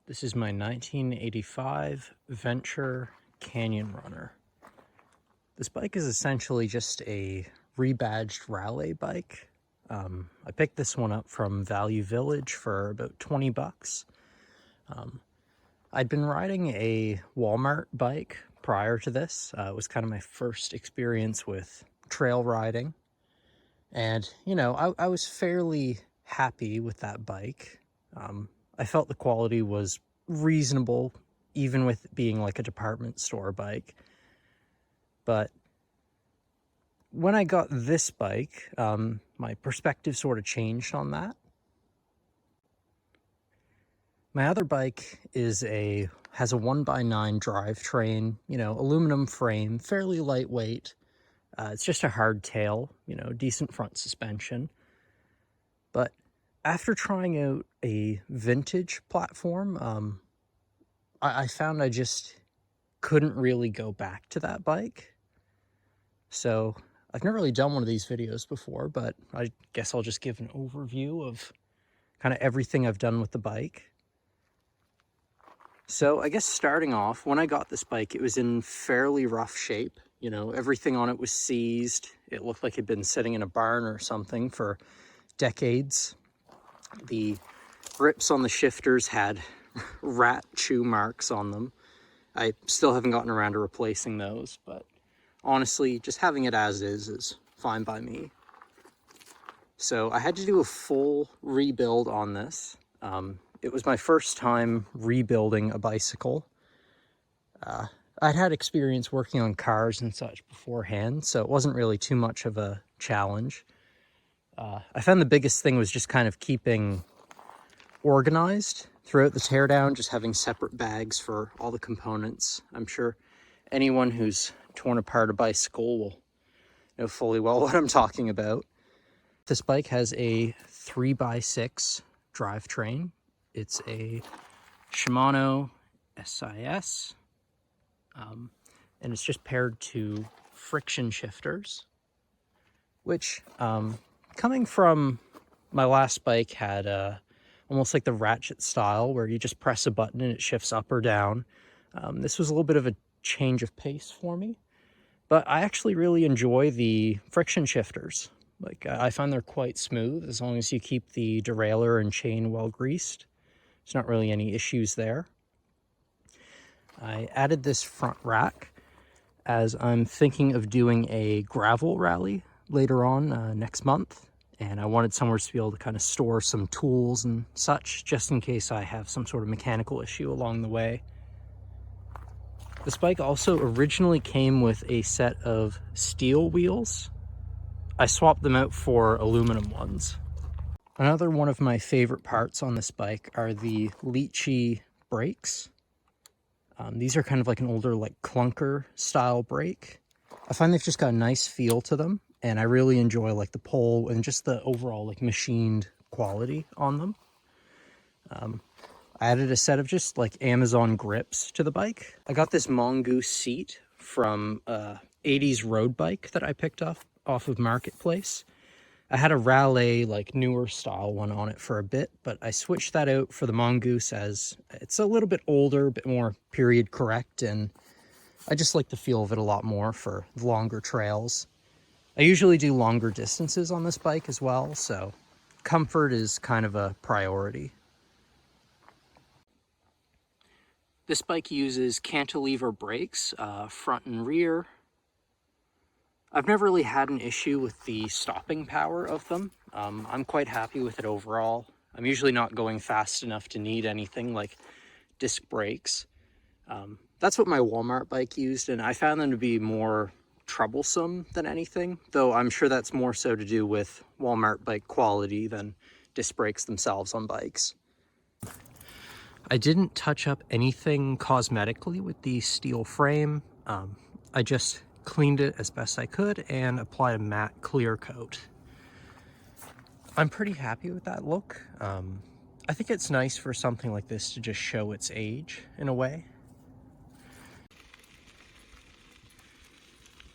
This is my 1985 Venture Canyon Runner. This bike is essentially just a rebadged rally bike. I picked this one up from Value Village for about 20 bucks. I'd been riding a Walmart bike prior to this. It was kind of my first experience with trail riding. And, I was fairly happy with that bike. I felt the quality was reasonable, even with it being like a department store bike. But when I got this bike, my perspective sort of changed on that. My other bike has a 1x9 drivetrain, aluminum frame, fairly lightweight. It's just a hard tail, decent front suspension. But after trying out a vintage platform, I found I just couldn't really go back to that bike. So I've never really done one of these videos before, but I guess I'll just give an overview of kind of everything I've done with the bike. So I guess starting off, when I got this bike, it was in fairly rough shape. Everything on it was seized. It looked like it'd been sitting in a barn or something for decades. The grips on the shifters had rat chew marks on them. I still haven't gotten around to replacing those, but honestly, just having it as is fine by me. So I had to do a full rebuild on this. It was my first time rebuilding a bicycle. I'd had experience working on cars and such beforehand, so it wasn't really too much of a challenge. I found the biggest thing was just kind of keeping organized throughout the teardown, just having separate bags for all the components. I'm sure anyone who's torn apart a bicycle will know fully well what I'm talking about. This bike has a 3x6 drivetrain. It's a Shimano SIS, and it's just paired to friction shifters, which, coming from my last bike, had almost like the ratchet style where you just press a button and it shifts up or down. This was a little bit of a change of pace for me, but I actually really enjoy the friction shifters. I find they're quite smooth as long as you keep the derailleur and chain well greased. There's not really any issues there. I added this front rack as I'm thinking of doing a gravel rally later on next month. And I wanted somewhere to be able to kind of store some tools and such, just in case I have some sort of mechanical issue along the way. This bike also originally came with a set of steel wheels. I swapped them out for aluminum ones. Another one of my favorite parts on this bike are the Lychee brakes. These are kind of like an older, clunker style brake. I find they've just got a nice feel to them, and I really enjoy the pull and just the overall machined quality on them. I added a set of just Amazon grips to the bike. I got this mongoose seat from a 80s road bike that I picked off of Marketplace. I had a Raleigh newer style one on it for a bit, but I switched that out for the mongoose as it's a little bit older, a bit more period correct, and I just like the feel of it a lot more for longer trails. I usually do longer distances on this bike as well, so comfort is kind of a priority. This bike uses cantilever brakes, front and rear. I've never really had an issue with the stopping power of them. I'm quite happy with it overall. I'm usually not going fast enough to need anything like disc brakes. That's what my Walmart bike used, and I found them to be more troublesome than anything, though I'm sure that's more so to do with Walmart bike quality than disc brakes themselves on bikes. I didn't touch up anything cosmetically with the steel frame. I just cleaned it as best I could and applied a matte clear coat. I'm pretty happy with that look. I think it's nice for something like this to just show its age in a way.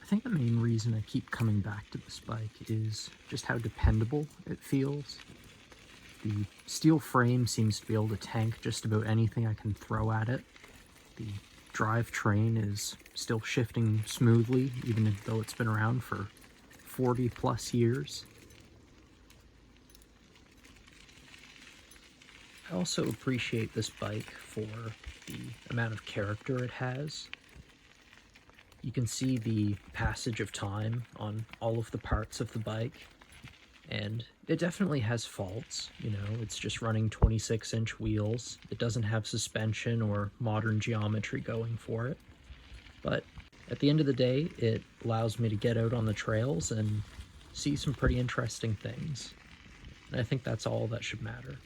I think the main reason I keep coming back to this bike is just how dependable it feels. The steel frame seems to be able to tank just about anything I can throw at it. The drivetrain is still shifting smoothly, even though it's been around for 40 plus years. I also appreciate this bike for the amount of character it has. You can see the passage of time on all of the parts of the bike, and it definitely has faults. You know, it's just running 26-inch wheels. It doesn't have suspension or modern geometry going for it. But at the end of the day, it allows me to get out on the trails and see some pretty interesting things. And I think that's all that should matter.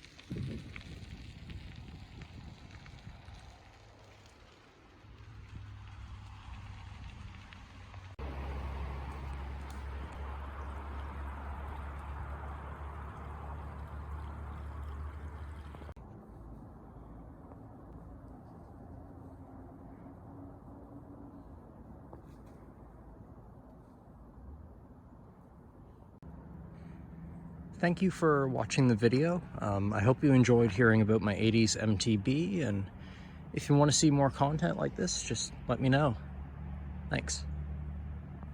Thank you for watching the video. I hope you enjoyed hearing about my 80s MTB, and if you want to see more content like this, just let me know. Thanks.